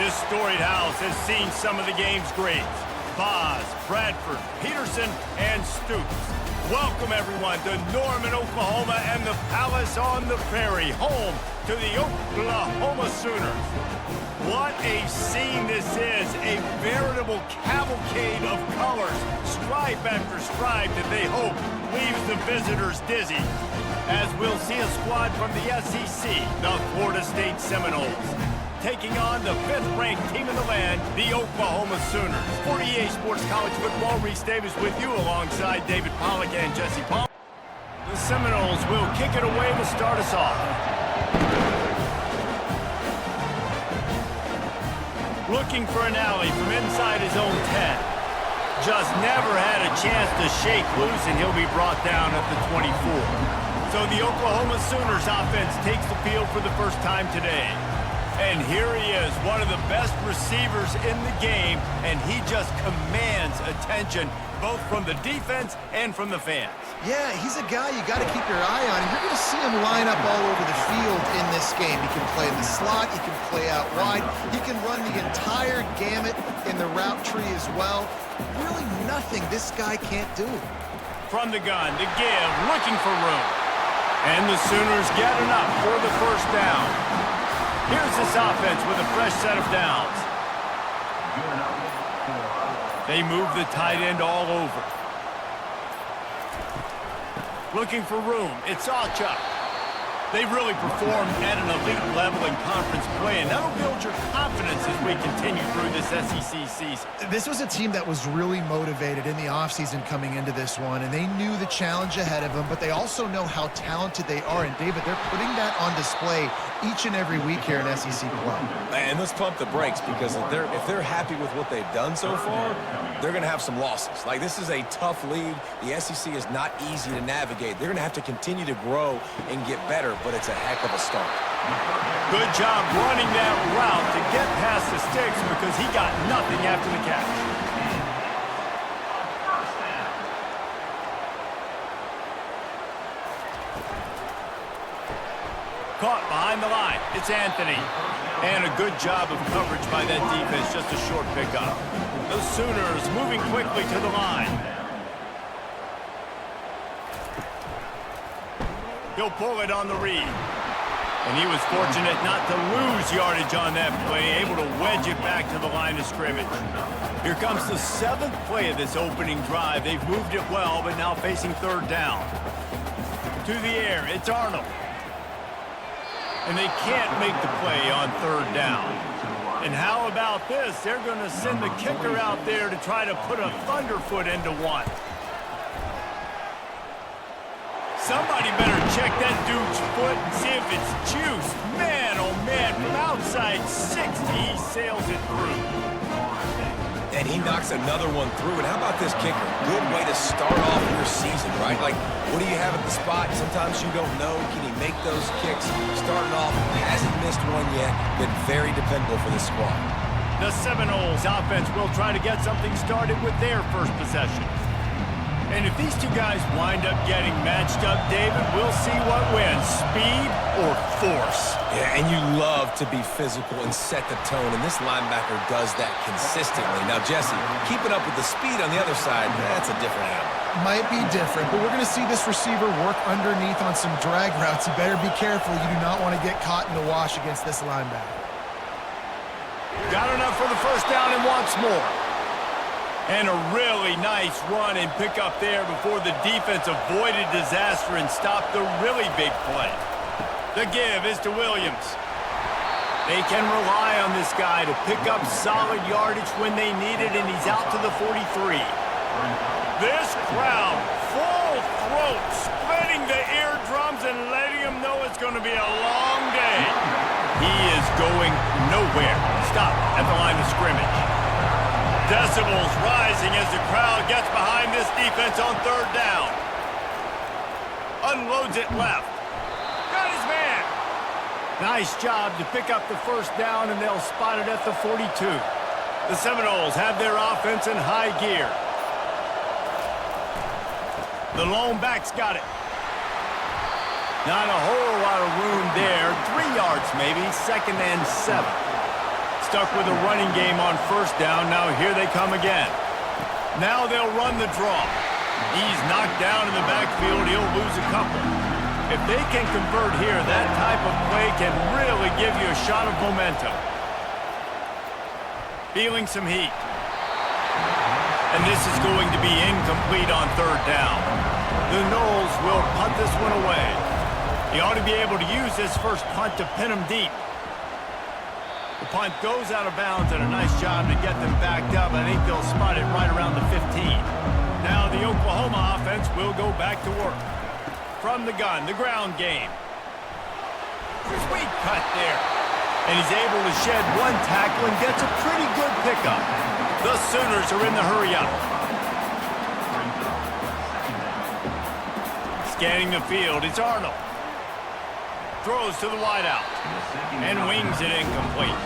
This storied house has seen some of the game's greats. Boz, Bradford, Peterson, and Stoops. Welcome, everyone, to Norman, Oklahoma, and the Palace on the Prairie, home to the Oklahoma Sooners. What a scene this is, a veritable cavalcade of colors, stripe after stripe that they hope leaves the visitors dizzy. As we'll see a squad from the SEC, the Florida State Seminoles, taking on the 5th-ranked team in the land, the Oklahoma Sooners. For EA Sports College Football, Reese Davis with you alongside David Pollack and Jesse Palmer. The Seminoles will kick it away to start us off. Looking for an alley from inside his own 10. Just never had a chance to shake loose, and he'll be brought down at the 24. So the Oklahoma Sooners offense takes the field for the first time today. And here he is, one of the best receivers in the game, and he just commands attention, both from the defense and from the fans. Yeah, he's a guy you got to keep your eye on. You're going to see him line up all over the field in this game. He can play in the slot, he can play out wide, he can run the entire gamut in the route tree as well. Really nothing this guy can't do. From the gun, to give, looking for room. And the Sooners get enough for the first down. Here's this offense with a fresh set of downs. They move the tight end all over. Looking for room. It's Sawchuk. They really performed at an elite level in conference play, and that'll build your confidence as we continue through this SEC season. This was a team that was really motivated in the offseason coming into this one, and they knew the challenge ahead of them, but they also know how talented they are. And, David, they're putting that on display each and every week here in SEC play. And let's pump the brakes, because if they're happy with what they've done so far, they're going to have some losses. Like, this is a tough league. The SEC is not easy to navigate. They're going to have to continue to grow and get better, but it's a heck of a start. Good job running that route to get past the sticks, because he got nothing after the catch. Caught behind the line. It's Anthony. And a good job of coverage by that defense. Just a short pickup. The Sooners moving quickly to the line. He'll pull it on the read. And he was fortunate not to lose yardage on that play, able to wedge it back to the line of scrimmage. Here comes the 7th play of this opening drive. They've moved it well, but now facing 3rd down. To the air, it's Arnold. And they can't make the play on 3rd down. And how about this? They're going to send the kicker out there to try to put a thunderfoot into one. Somebody better check that dude's foot and see if it's juiced. Man, oh man, from outside 60, he sails it through. And he knocks another one through. And how about this kicker? Good way to start off your season, right? Like, what do you have at the spot? Sometimes you don't know. Can he make those kicks? Starting off, hasn't missed one yet. Been very dependable for this squad. The Seminoles offense will try to get something started with their first possession. And if these two guys wind up getting matched up, David, we'll see what wins, speed or force. Yeah, and you love to be physical and set the tone, and this linebacker does that consistently. Now, Jesse, keeping up with the speed on the other side, that's a different animal. Might be different, but we're going to see this receiver work underneath on some drag routes. You better be careful. You do not want to get caught in the wash against this linebacker. Got enough for the first down and wants more. And a really nice run and pick up there before the defense avoided disaster and stopped the really big play. The give is to Williams. They can rely on this guy to pick up solid yardage when they need it, and he's out to the 43. This crowd, full throat, splitting the eardrums and letting them know it's going to be a long day. He is going nowhere. Stop at the line of scrimmage. Decibels rising as the crowd gets behind this defense on 3rd down. Unloads it left. Got his man. Nice job to pick up the first down, and they'll spot it at the 42. The Seminoles have their offense in high gear. The lone back's got it. Not a whole lot of room there. 3 yards maybe, 2nd and 7. stuck with a running game on first down. Now here they come again. Now they'll run the draw. He's knocked down in the backfield. He'll lose a couple. If they can convert here, that type of play can really give you a shot of momentum. Feeling some heat. And this is going to be incomplete on third down. The Noles will punt this one away. He ought to be able to use this first punt to pin him deep. The punt goes out of bounds, and a nice job to get them backed up. I think they'll spot it right around the 15. Now the Oklahoma offense will go back to work. From the gun, the ground game. Sweet cut there. And he's able to shed one tackle and gets a pretty good pickup. The Sooners are in the hurry-up. Scanning the field, it's Arnold. Throws to the wideout. And wings it incomplete.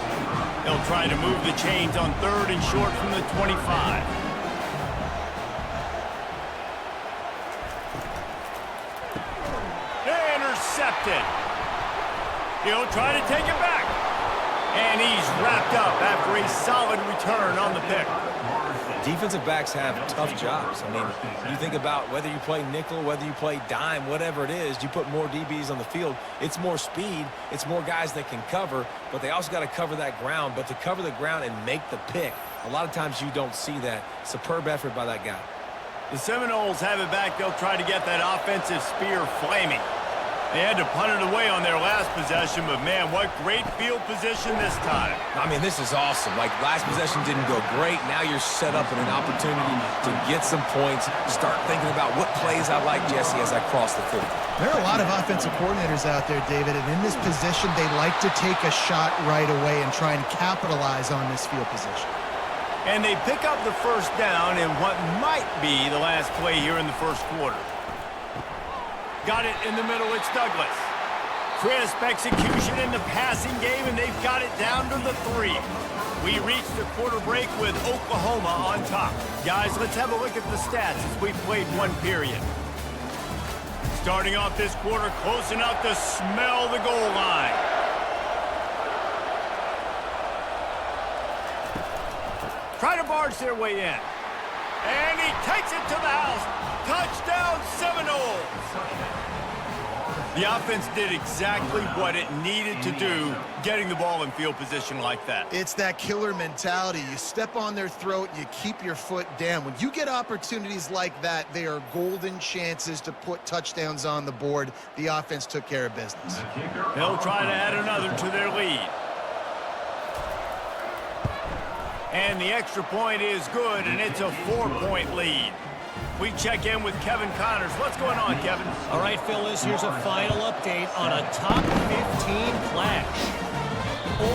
They'll try to move the chains on third and short from the 25. Intercepted. He'll try to take it back. And he's wrapped up after a solid return on the pick. Defensive backs have tough jobs. I mean, you think about whether you play nickel, whether you play dime, whatever it is, you put more DBs on the field. It's more speed. It's more guys that can cover, but they also got to cover that ground. But to cover the ground and make the pick, a lot of times you don't see that. Superb effort by that guy. The Seminoles have it back. They'll try to get that offensive spear flaming. They had to punt it away on their last possession, but man, what great field position this time. I mean, this is awesome. Like, last possession didn't go great. Now you're set up in an opportunity to get some points. Start thinking about what plays I like, Jesse, as I cross the 50. There are a lot of offensive coordinators out there, David, and in this position, they like to take a shot right away and try and capitalize on this field position. And they pick up the first down in what might be the last play here in the first quarter. Got it in the middle, it's Douglas. Crisp execution in the passing game, and they've got it down to the 3. We reach the quarter break with Oklahoma on top. Guys, let's have a look at the stats as we've played one period. Starting off this quarter, close enough to smell the goal line. Try to barge their way in. And he takes it to the house. Touchdown, Seminoles! The offense did exactly what it needed to do, getting the ball in field position like that. It's that killer mentality. You step on their throat, you keep your foot down. When you get opportunities like that, they are golden chances to put touchdowns on the board. The offense took care of business. They'll try to add another to their lead. And the extra point is good, and it's a 4-point lead. We check in with Kevin Connors. What's going on, Kevin? All right, Phyllis, here's a final update on a top 15 clash.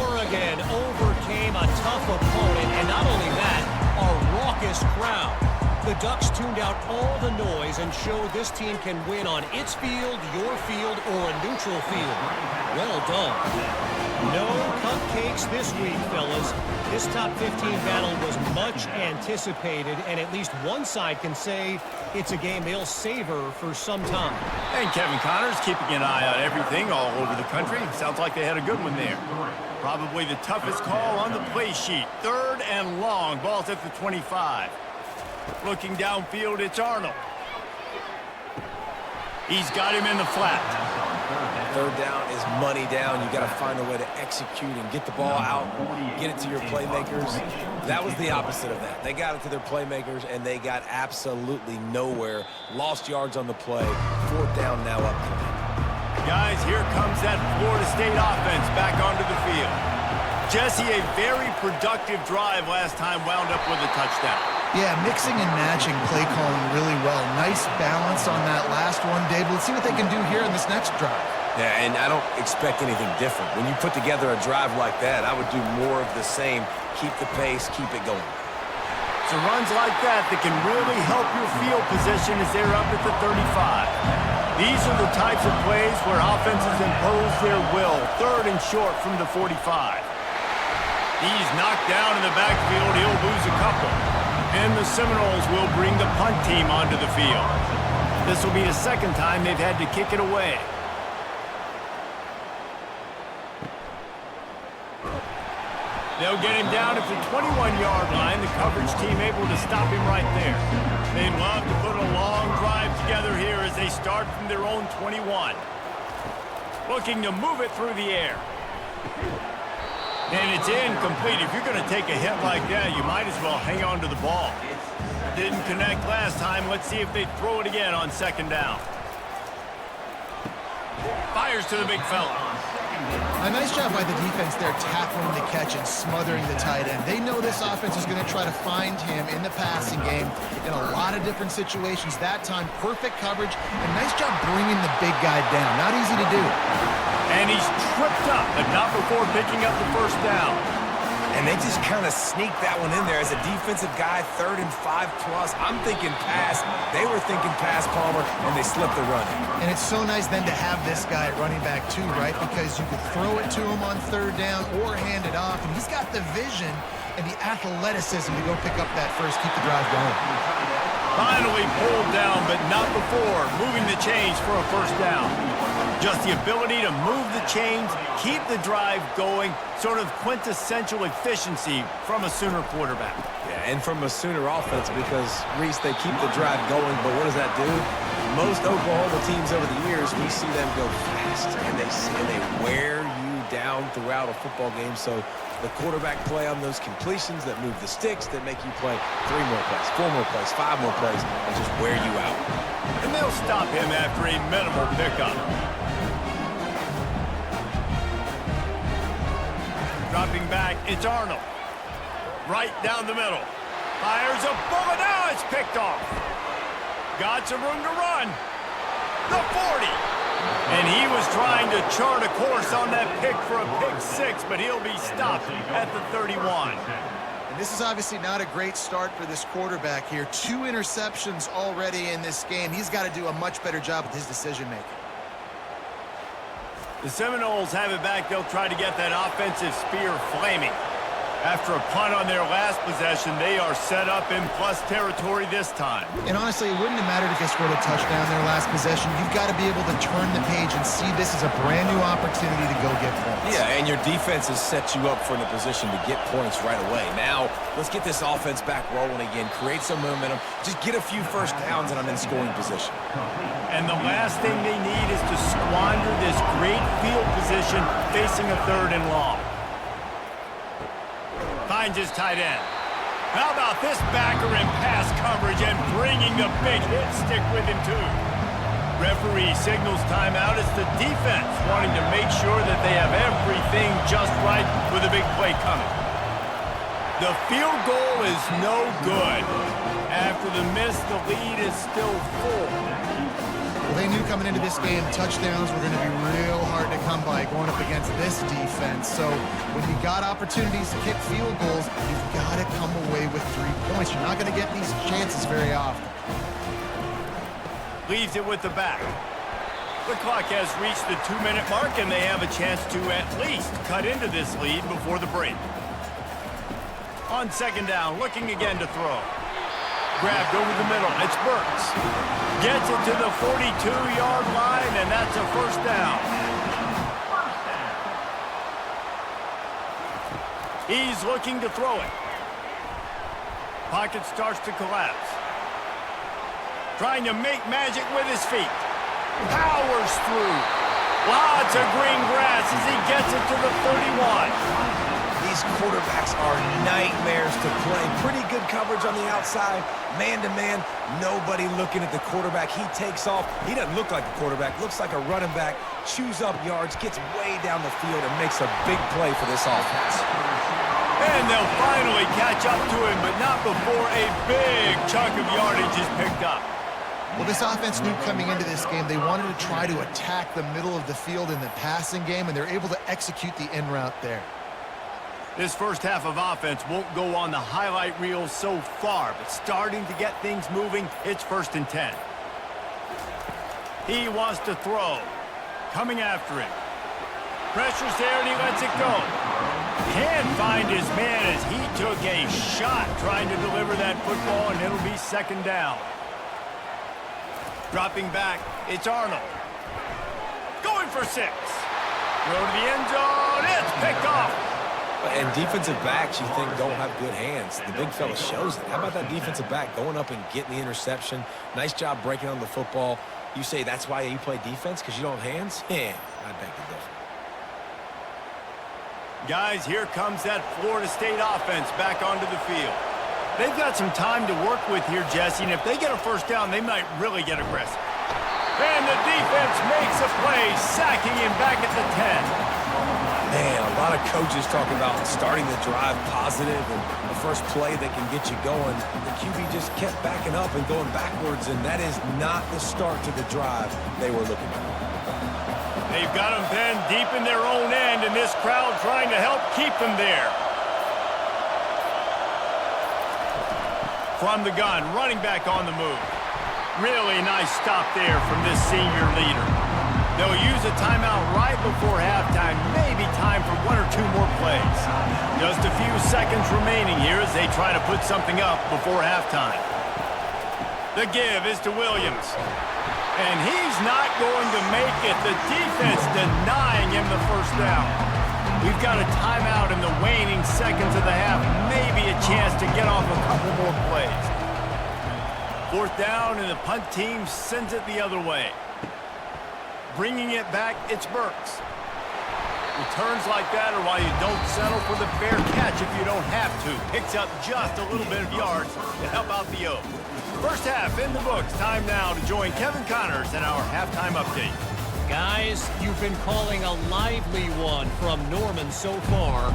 Oregon overcame a tough opponent, and not only that, a raucous crowd. The Ducks tuned out all the noise and showed this team can win on its field, your field, or a neutral field. Well done. No cupcakes this week, fellas. This top 15 battle was much anticipated, and at least one side can say it's a game they'll savor for some time. And Kevin Connors keeping an eye on everything all over the country. Sounds like they had a good one there. Probably the toughest call on the play sheet. 3rd and long. Ball's at the 25. Looking downfield, it's Arnold. He's got him in the flat. 3rd down is money down. You got to find a way to execute and get the ball out, get it to your playmakers. That was the opposite of that. They got it to their playmakers, and they got absolutely nowhere. Lost yards on the play. 4th down now up. Guys, here comes that Florida State offense back onto the field. Jesse, a very productive drive last time, wound up with a touchdown. Yeah, mixing and matching play calling really well. Nice balance on that last one, Dave. Let's see what they can do here in this next drive. Yeah, and I don't expect anything different. When you put together a drive like that, I would do more of the same. Keep the pace, keep it going. So runs like that can really help your field position as they're up at the 35. These are the types of plays where offenses impose their will. 3rd and short from the 45. He's knocked down in the backfield. He'll lose a couple. And the Seminoles will bring the punt team onto the field. This will be the 2nd time they've had to kick it away. They'll get him down at the 21-yard line. The coverage team able to stop him right there. They'd love to put a long drive together here as they start from their own 21. Looking to move it through the air. And it's incomplete. If you're going to take a hit like that, you might as well hang on to the ball. Didn't connect last time. Let's see if they throw it again on second down. Fires to the big fella. A nice job by the defense there tackling the catch and smothering the tight end. They know this offense is going to try to find him in the passing game in a lot of different situations. That time, perfect coverage, and nice job bringing the big guy down. Not easy to do. And he's tripped up, but not before picking up the first down. And they just kind of sneaked that one in there as a defensive guy, 3rd and 5+. I'm thinking pass. They were thinking pass, Palmer, and they slipped the run. And it's so nice then to have this guy at running back too, right? Because you could throw it to him on 3rd down or hand it off, and he's got the vision and the athleticism to go pick up that first, keep the drive going. Finally pulled down, but not before moving the chains for a first down. Just the ability to move the chains, keep the drive going, sort of quintessential efficiency from a Sooner quarterback. Yeah, and from a Sooner offense because, Reese, they keep the drive going, but what does that do? Most Oklahoma teams over the years, we see them go fast, and they wear you down throughout a football game. So the quarterback play on those completions that move the sticks, that make you play 3 more plays, 4 more plays, 5 more plays, and just wear you out. And they'll stop him after a minimal pickup. Dropping back, it's Arnold. Right down the middle. Fires a bullet. Now it's picked off. Got some room to run. The 40. And he was trying to chart a course on that pick for a pick 6, but he'll be stopped at the 31. And this is obviously not a great start for this quarterback here. 2 interceptions already in this game. He's got to do a much better job with his decision-making. The Seminoles have it back. They'll try to get that offensive spear flaming. After a punt on their last possession, they are set up in plus territory this time. And honestly, it wouldn't have mattered if they scored a touchdown their last possession. You've got to be able to turn the page and see this as a brand new opportunity to go get points. Yeah, and your defense has set you up for the position to get points right away. Now, let's get this offense back rolling again, create some momentum, just get a few first downs, and I'm in scoring position. And the last thing they need is to squander this great field position facing a 3rd and long. Finds his tight end. How about this backer in pass coverage and bringing the big hit stick with him too? Referee signals timeout. It's the defense wanting to make sure that they have everything just right with a big play coming. The field goal is no good. After the miss, the lead is still full. Well, they knew coming into this game touchdowns were going to be real hard to come by going up against this defense. So when you got opportunities to kick field goals, you've got to come away with 3 points. You're not going to get these chances very often. Leaves it with the back. The clock has reached the 2-minute mark, and they have a chance to at least cut into this lead before the break. On second down, looking again to throw. Grabbed over the middle. It's Burks. Gets it to the 42-yard line, and that's a first down. He's looking to throw it. Pocket starts to collapse. Trying to make magic with his feet. Powers through. Lots of green grass as he gets it to the 31. These quarterbacks are nightmares to play. Pretty good coverage on the outside. Man-to-man, nobody looking at the quarterback. He takes off. He doesn't look like a quarterback. Looks like a running back. Chews up yards, gets way down the field, and makes a big play for this offense. And they'll finally catch up to him, but not before a big chunk of yardage is picked up. Well, this offense knew coming into this game they wanted to try to attack the middle of the field in the passing game, and they're able to execute the in route there. This first half of offense won't go on the highlight reel so far, but starting to get things moving, it's 1st and 10. He wants to throw. Coming after him. Pressure's there, and he lets it go. Can't find his man as he took a shot trying to deliver that football, and it'll be second down. Dropping back, it's Arnold. Going for 6. Throw to the end zone, it's picked off. And defensive backs you think don't have good hands. The big fella shows it. How about that defensive back going up and getting the interception? Nice job breaking on the football. You say that's why you play defense, because you don't have hands? Yeah, I beg to differ. Guys, here comes that Florida State offense back onto the field. They've got some time to work with here, Jesse, and if they get a first down, they might really get aggressive. And the defense makes a play, sacking him back at the 10. Man, a lot of coaches talk about starting the drive positive and the first play that can get you going. The QB just kept backing up and going backwards, and that is not the start to the drive they were looking for. They've got them then deep in their own end, and this crowd trying to help keep them there. From the gun, running back on the move. Really nice stop there from this senior leader. They'll use a timeout right before halftime, maybe time for one or two more plays. Just a few seconds remaining here as they try to put something up before halftime. The give is to Williams. And he's not going to make it. The defense denying him the first down. We've got a timeout in the waning seconds of the half. Maybe a chance to get off a couple more plays. Fourth down, and the punt team sends it the other way. Bringing it back, it's Burks. Returns like that are why you don't settle for the fair catch if you don't have to. Picks up just a little bit of yards to help out the O. First half in the books. Time now to join Kevin Connors in our halftime update. Guys, you've been calling a lively one from Norman so far.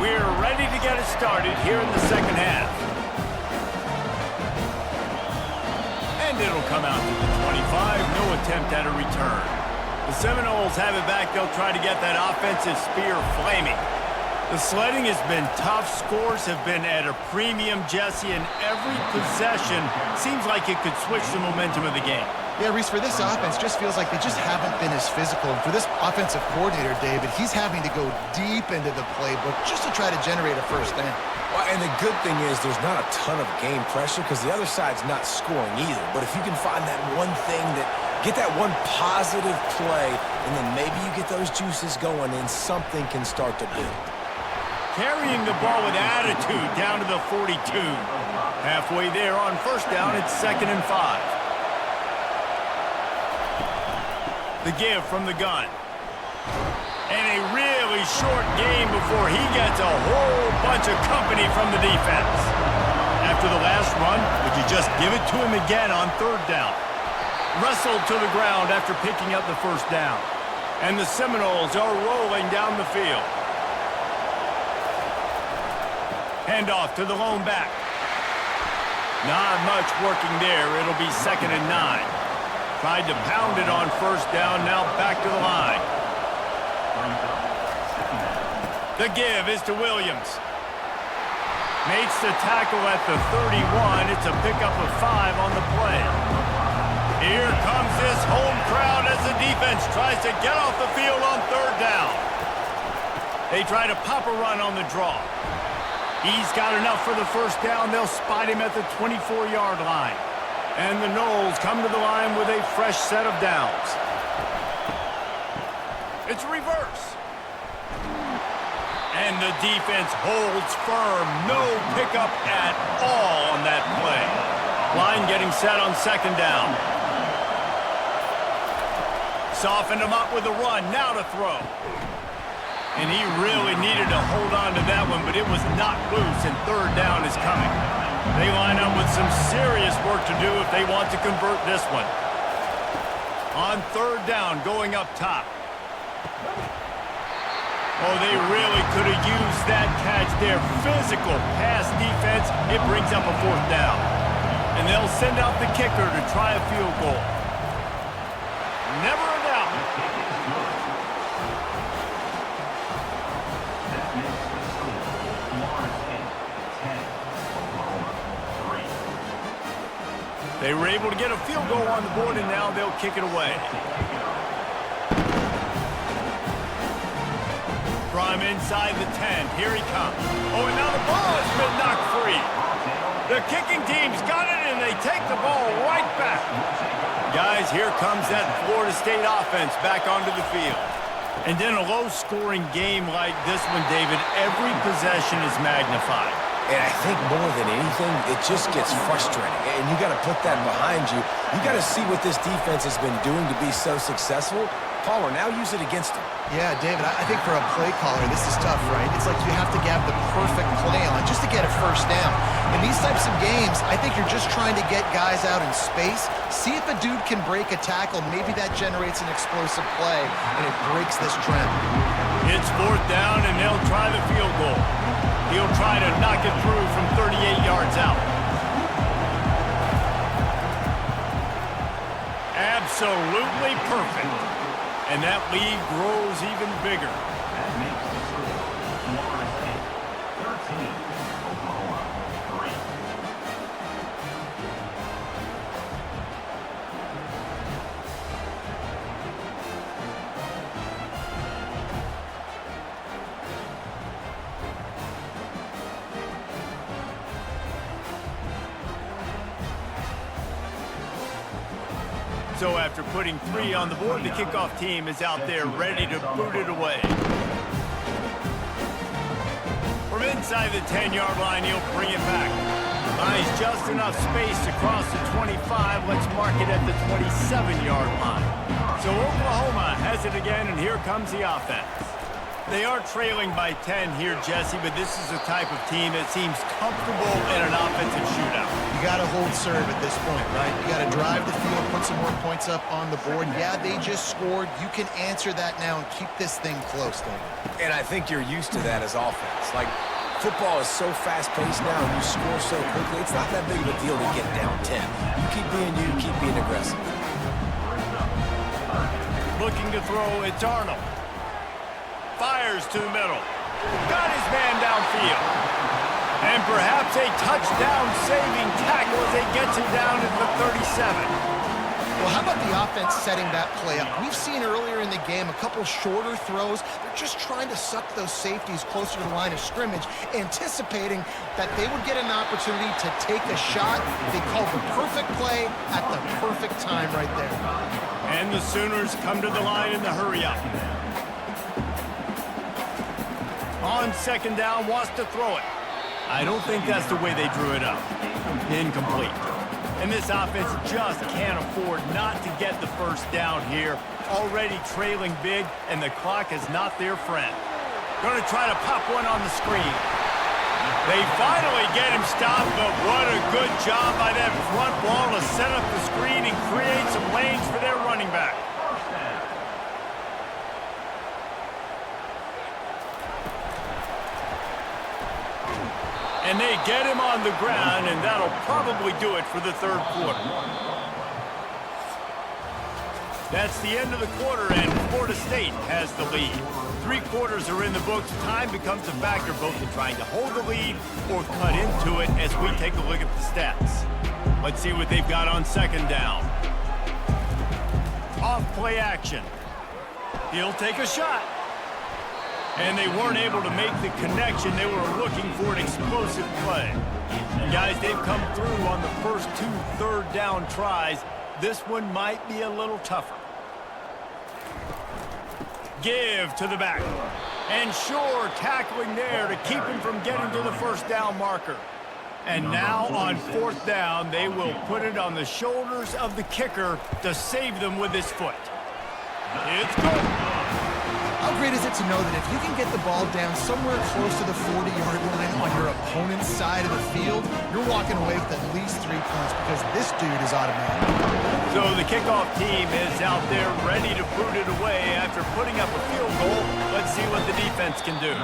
We're ready to get it started here in the second half. And it'll come out to the 25. No attempt at a return. The Seminoles have it back. They'll try to get that offensive spear flaming. The sledding has been tough. Scores have been at a premium, Jesse, and every possession seems like it could switch the momentum of the game. Yeah, Reese, for this offense, just feels like they just haven't been as physical. And for this offensive coordinator, David, he's having to go deep into the playbook just to try to generate a first down. Well, and the good thing is there's not a ton of game pressure because the other side's not scoring either. But if you can find that one thing get that one positive play, and then maybe you get those juices going and something can start to build. Carrying the ball with attitude down to the 42. Halfway there on first down, it's 2nd and 5. The give from the gun. And a really short game before he gets a whole bunch of company from the defense. After the last run, would you just give it to him again on third down? Wrestled to the ground after picking up the first down. And the Seminoles are rolling down the field. Handoff to the lone back. Not much working there. It'll be 2nd and 9. Tried to pound it on first down, now back to the line. The give is to Williams. Makes the tackle at the 31. It's a pickup of 5 on the play. Here comes this home crowd as the defense tries to get off the field on third down. They try to pop a run on the draw. He's got enough for the first down. They'll spot him at the 24-yard line. And the Noles come to the line with a fresh set of downs. It's reverse. And the defense holds firm. No pickup at all on that play. Line getting set on second down. Softened him up with a run. Now to throw. And he really needed to hold on to that one, but it was knocked loose, and third down is coming. They line up with some serious work to do if they want to convert this one. On third down, going up top. Oh, they really could have used that catch there. Physical pass defense. It brings up a fourth down. And they'll send out the kicker to try a field goal. Never a doubt. They were able to get a field goal on the board, and now they'll kick it away. From inside the 10, here he comes. Oh, and now the ball has been knocked free. The kicking team's got it, and they take the ball right back. Guys, here comes that Florida State offense back onto the field. And in a low-scoring game like this one, David, every possession is magnified. And I think more than anything, it just gets frustrating. And you got to put that behind you. You got to see what this defense has been doing to be so successful. Caller, now use it against him. Yeah, David, I think for a play caller, this is tough, right? It's like you have to have the perfect play on just to get a first down. In these types of games, I think you're just trying to get guys out in space, see if a dude can break a tackle. Maybe that generates an explosive play, and it breaks this trend. It's 4th down, and they'll try the field goal. He'll try to knock it through from 38 yards out. Absolutely perfect. And that lead grows even bigger. That makes the score Florida State 13, Oklahoma 3. So after putting 3 on the board, the kickoff team is out there ready to boot it away. From inside the 10-yard line, he'll bring it back. Buys just enough space to cross the 25. Let's mark it at the 27-yard line. So Oklahoma has it again, and here comes the offense. They are trailing by 10 here, Jesse, but this is the type of team that seems comfortable in an offensive shootout. You got to hold serve at this point, right? You got to drive the field, put some more points up on the board. Yeah, they just scored. You can answer that now and keep this thing close, David. And I think you're used to that as offense. Like, football is so fast-paced now, and you score so quickly, it's not that big of a deal to get down 10. You keep being aggressive. Looking to throw, it's Arnold. Fires to the middle. Got his man downfield. And perhaps a touchdown-saving tackle as he gets him down at the 37. Well, how about the offense setting that play up? We've seen earlier in the game a couple shorter throws. They're just trying to suck those safeties closer to the line of scrimmage, anticipating that they would get an opportunity to take a shot. They called the perfect play at the perfect time right there. And the Sooners come to the line in the hurry-up. On 2nd down, wants to throw it. I don't think that's the way they drew it up. Incomplete. And this offense just can't afford not to get the first down here. Already trailing big, and the clock is not their friend. Going to try to pop one on the screen. They finally get him stopped, but what a good job by that front ball to set up the screen and create some lanes for their running back. And they get him on the ground, and that'll probably do it for the 3rd quarter. That's the end of the quarter, and Florida State has the lead. 3 quarters are in the books. Time becomes a factor both in trying to hold the lead or cut into it as we take a look at the stats. Let's see what they've got on 2nd down. Off play action. He'll take a shot. And they weren't able to make the connection. They were looking for an explosive play. And guys, they've come through on the first 2 3rd down tries. This one might be a little tougher. Give to the back. And sure, tackling there to keep him from getting to the 1st down marker. And now on 4th down, they will put it on the shoulders of the kicker to save them with his foot. It's good. How great is it to know that if you can get the ball down somewhere close to the 40-yard line on your opponent's side of the field, you're walking away with at least 3 points because this dude is automatic. So the kickoff team is out there ready to boot it away after putting up a field goal. Let's see what the defense can do.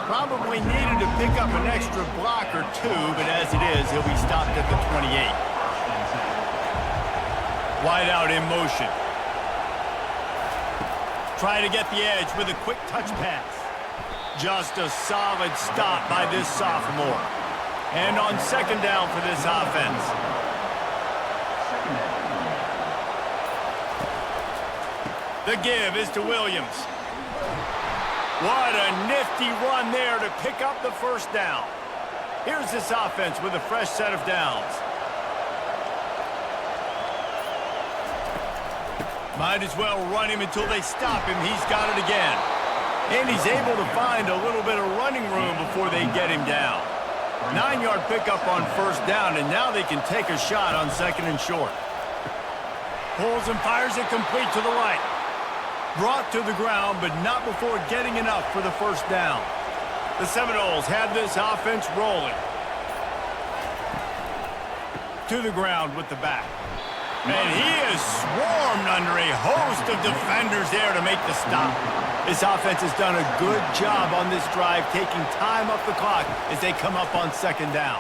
Probably needed to pick up an extra block or 2, but as it is, he'll be stopped at the 28. Wide out in motion. Try to get the edge with a quick touch pass. Just a solid stop by this sophomore. And on 2nd down for this offense. The give is to Williams. What a nifty run there to pick up the 1st down. Here's this offense with a fresh set of downs. Might as well run him until they stop him. He's got it again. And he's able to find a little bit of running room before they get him down. 9-yard pickup on first down, and now they can take a shot on second and short. Pulls and fires it complete to the right. Brought to the ground, but not before getting enough for the first down. The Seminoles have this offense rolling. To the ground with the back. And he is swarmed under a host of defenders there to make the stop. This offense has done a good job on this drive, taking time off the clock as they come up on second down.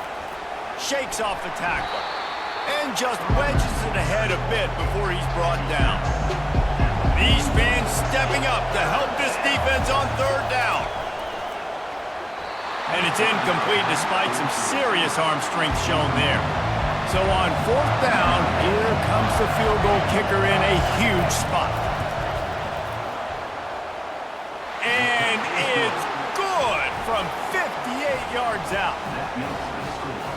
Shakes off the tackler and just wedges it ahead a bit before he's brought down. These fans stepping up to help this defense on third down. And it's incomplete despite some serious arm strength shown there. So on fourth down, here comes the field goal kicker in a huge spot. And it's good from 58 yards out.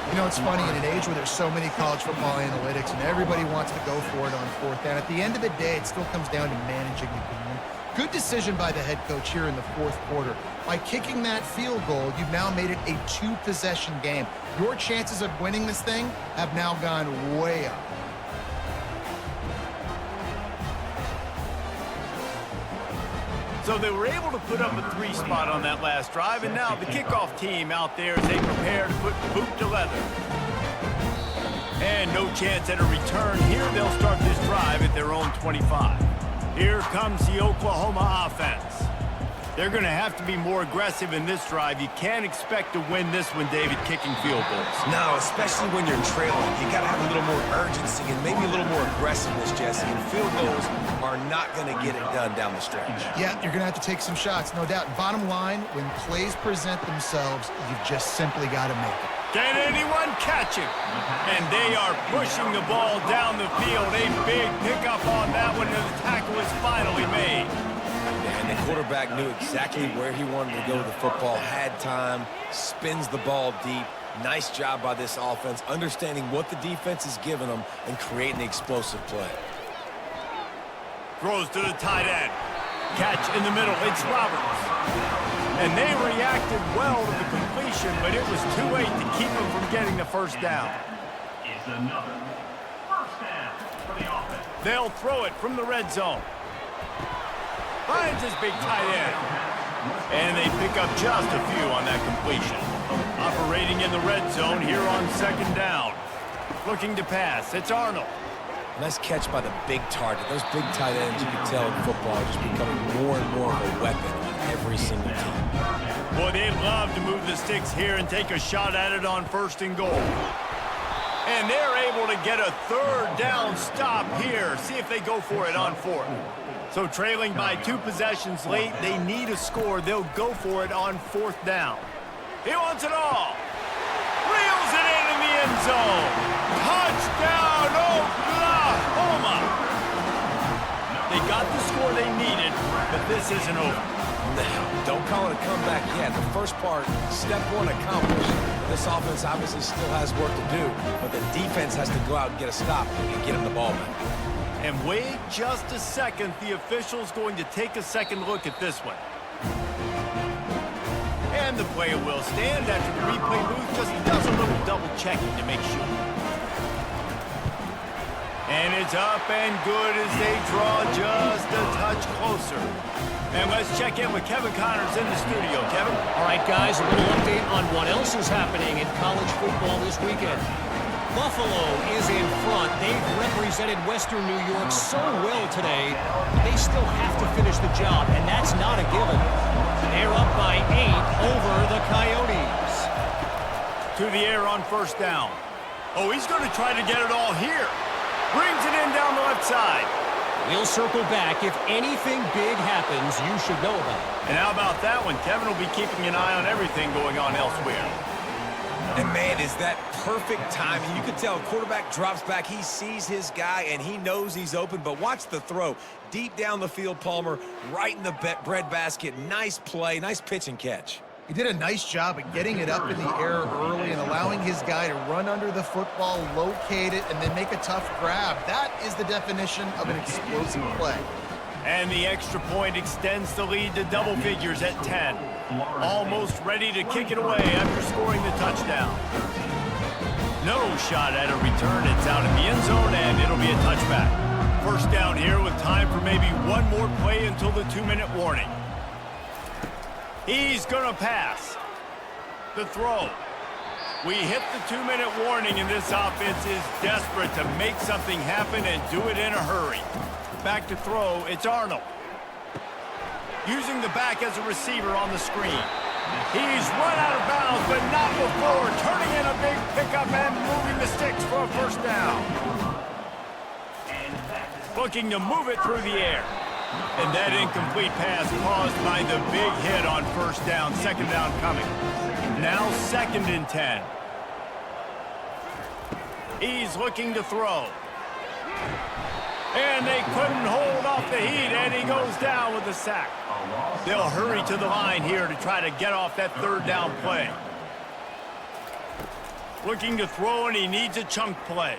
You know, it's funny, in an age where there's so many college football analytics and everybody wants to go for it on fourth down, at the end of the day, it still comes down to managing the game. Good decision by the head coach here in the fourth quarter. By kicking that field goal, you've now made it a 2-possession game. Your chances of winning this thing have now gone way up. So they were able to put up a 3 spot on that last drive, and now the kickoff team out there as they prepare to put boot to leather. And no chance at a return here. They'll start this drive at their own 25. Here comes the Oklahoma offense. They're going to have to be more aggressive in this drive. You can't expect to win this one, David, kicking field goals. No, especially when you're trailing. You got to have a little more urgency and maybe a little more aggressiveness, Jesse. And field goals are not going to get it done down the stretch. Yeah, you're going to have to take some shots, no doubt. Bottom line, when plays present themselves, you've just simply got to make it. Can anyone catch him? And they are pushing the ball down the field. A big pickup on that one, and the tackle is finally made. And the quarterback knew exactly where he wanted to go with the football, had time, spins the ball deep. Nice job by this offense, understanding what the defense is giving them and creating the explosive play. Throws to the tight end. Catch in the middle. It's Roberts. And they reacted well to the completion, but it was too late to keep them from getting the first down. Is another first down for the offense. They'll throw it from the red zone. Finds his big tight end. And they pick up just a few on that completion. Operating in the red zone here on second down. Looking to pass. It's Arnold. Nice catch by the big target. Those big tight ends, you can tell in football, are just becoming more and more of a weapon on every single team. Boy, they'd love to move the sticks here and take a shot at it on first and goal. And they're able to get a third down stop here. See if they go for it on fourth. So trailing by 2 possessions late, they need a score. They'll go for it on fourth down. He wants it all. Reels it in the end zone. Touchdown, Oklahoma. They got the score they needed, but this isn't over. No, don't call it a comeback yet. The first part, step 1 accomplished. This offense obviously still has work to do, but the defense has to go out and get a stop and get him the ball back. And wait just a second. The official's going to take a second look at this one. And the player will stand after the replay booth just does a little double checking to make sure. And it's up and good as they draw just a touch closer. And let's check in with Kevin Connors in the studio. Kevin? All right, guys, a little update on what else is happening in college football this weekend. Buffalo is in front. They've represented Western New York so well today, but they still have to finish the job, and that's not a given. They're up by 8 over the Coyotes. To the air on first down. Oh, he's going to try to get it all here. Brings it in down the left side. We'll circle back. If anything big happens, you should know about it. And how about that one? Kevin will be keeping an eye on everything going on elsewhere. And, man, is that perfect timing. You can tell quarterback drops back. He sees his guy, and he knows he's open. But watch the throw. Deep down the field, Palmer, right in the bread basket. Nice play, nice pitch and catch. He did a nice job of getting it up in the air early and allowing his guy to run under the football, locate it, and then make a tough grab. That is the definition of an explosive play. And the extra point extends the lead to double figures at 10. Almost ready to kick it away after scoring the touchdown. No shot at a return. It's out in the end zone, and it'll be a touchback. First down here with time for maybe one more play until the 2-minute warning. He's going to pass. The throw. We hit the 2-minute warning, and this offense is desperate to make something happen and do it in a hurry. Back to throw, it's Arnold. Using the back as a receiver on the screen. He's run out of bounds, but not before turning in a big pickup and moving the sticks for a first down. Looking to move it through the air. And that incomplete pass caused by the big hit on first down. Second down coming. Now 2nd and 10. He's looking to throw. And they couldn't hold off the heat, and he goes down with a sack. They'll hurry to the line here to try to get off that 3rd down play. Looking to throw, and he needs a chunk play.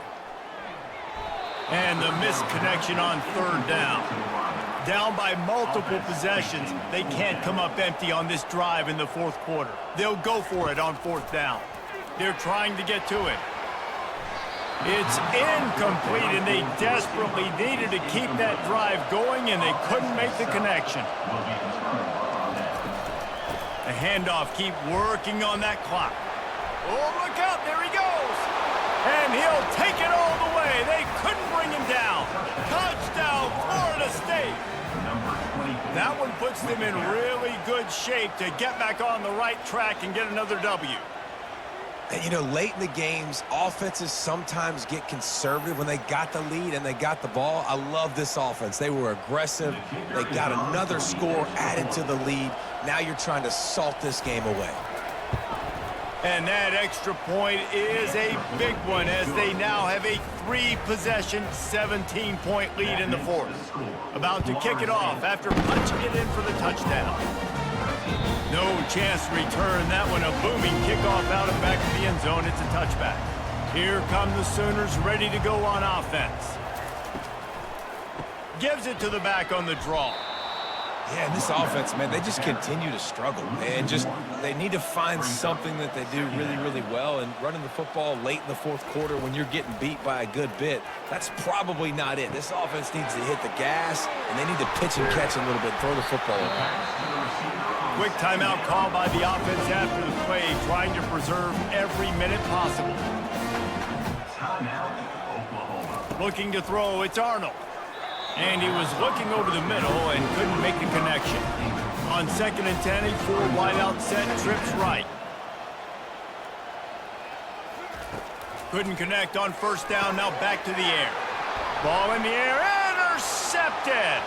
And the missed connection on 3rd down. Down by multiple possessions, they can't come up empty on this drive in the 4th quarter. They'll go for it on 4th down. They're trying to get to it. It's incomplete, and they desperately needed to keep that drive going, and they couldn't make the connection. A handoff, keep working on that clock. Oh, look out, there he goes. And he'll take it all the way. They couldn't bring him down. Touchdown, Florida State. That one puts them in really good shape to get back on the right track and get another W. And, you know, late in the games, offenses sometimes get conservative when they got the lead and they got the ball. I love this offense. They were aggressive. They got another score added to the lead. Now you're trying to salt this game away. And that extra point is a big one as they now have a 3-possession, 17-point lead in the 4th. About to kick it off after punching it in for the touchdown. No chance to return that one. A booming kickoff out and back to the end zone. It's a touchback. Here come the Sooners ready to go on offense. Gives it to the back on the draw. Yeah, and this offense, man, they just continue to struggle. And just, they need to find something that they do really, really well. And running the football late in the 4th quarter when you're getting beat by a good bit, that's probably not it. This offense needs to hit the gas, and they need to pitch and catch a little bit, throw the football around. Quick timeout call by the offense after the play, trying to preserve every minute possible. Looking to throw, it's Arnold. And he was looking over the middle and couldn't make the connection. On 2nd and 10, a 4 wideout set, trips right. Couldn't connect on first down, now back to the air. Ball in the air, intercepted.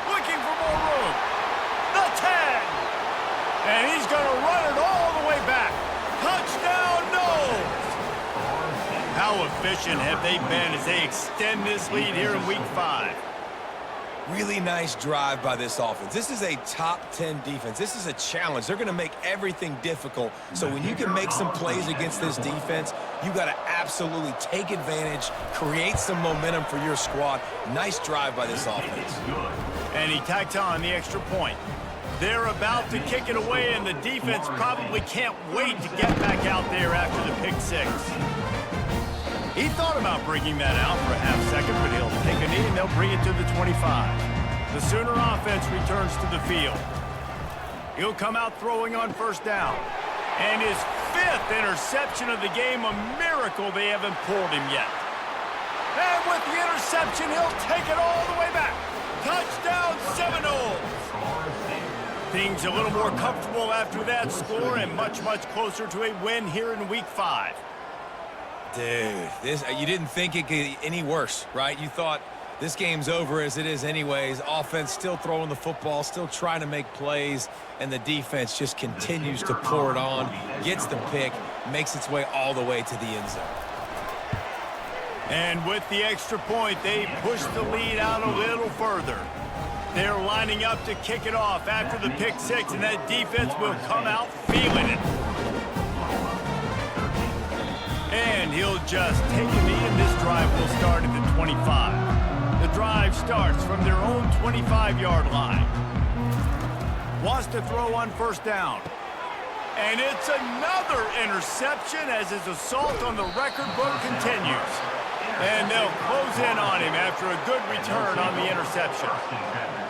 Looking for more room. The 10. And he's going to run it all the way back. Touchdown, no. How efficient have they been as they extend this lead here in Week 5? Really nice drive by this offense. This is a top 10 defense. This is a challenge. They're going to make everything difficult. So when you can make some plays against this defense, you got to absolutely take advantage, create some momentum for your squad. Nice drive by this offense. And he tacks on the extra point. They're about to kick it away, and the defense probably can't wait to get back out there after the pick 6. He thought about bringing that out for a half-second, but he'll take a knee and they'll bring it to the 25. The Sooner offense returns to the field. He'll come out throwing on first down. And his 5th interception of the game, a miracle they haven't pulled him yet. And with the interception, he'll take it all the way back. Touchdown, Seminoles. Things a little more comfortable after that score and much, much closer to a win here in Week 5. Dude, you didn't think it could get any worse, right? You thought this game's over as it is anyways. Offense still throwing the football, still trying to make plays, and the defense just continues to pour it on, gets the pick, makes its way all the way to the end zone. And with the extra point, they push the lead out a little further. They're lining up to kick it off after the pick six, and that defense will come out feeling it. And he'll just take a knee, and this drive will start at the 25. The drive starts from their own 25-yard line. Wants to throw on first down. And it's another interception as his assault on the record book continues. And they'll close in on him after a good return on the interception.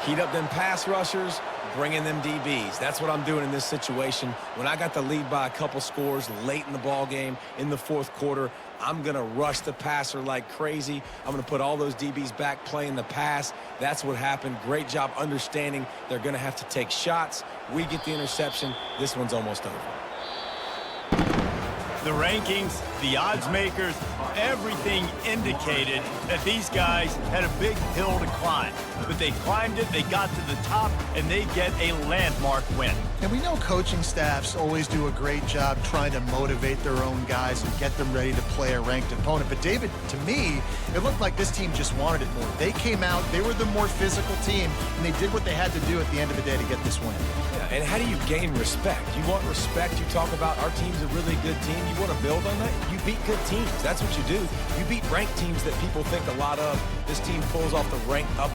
Heat up them pass rushers, bring in them DBs. That's what I'm doing in this situation. When I got the lead by a couple scores late in the ball game in the fourth quarter, I'm going to rush the passer like crazy. I'm going to put all those DBs back playing the pass. That's what happened. Great job understanding they're going to have to take shots. We get the interception. This one's almost over. The rankings, the odds makers, everything indicated that these guys had a big hill to climb. But they climbed it, they got to the top, and they get a landmark win. And we know coaching staffs always do a great job trying to motivate their own guys and get them ready to play a ranked opponent. But David, to me, it looked like this team just wanted it more. They came out, they were the more physical team, and they did what they had to do at the end of the day to get this win. Yeah, and how do you gain respect? You want respect, you talk about our team's a really good team. You want to build on that? You beat good teams. That's what you do. You beat ranked teams that people think a lot of. This team pulls off the rank up.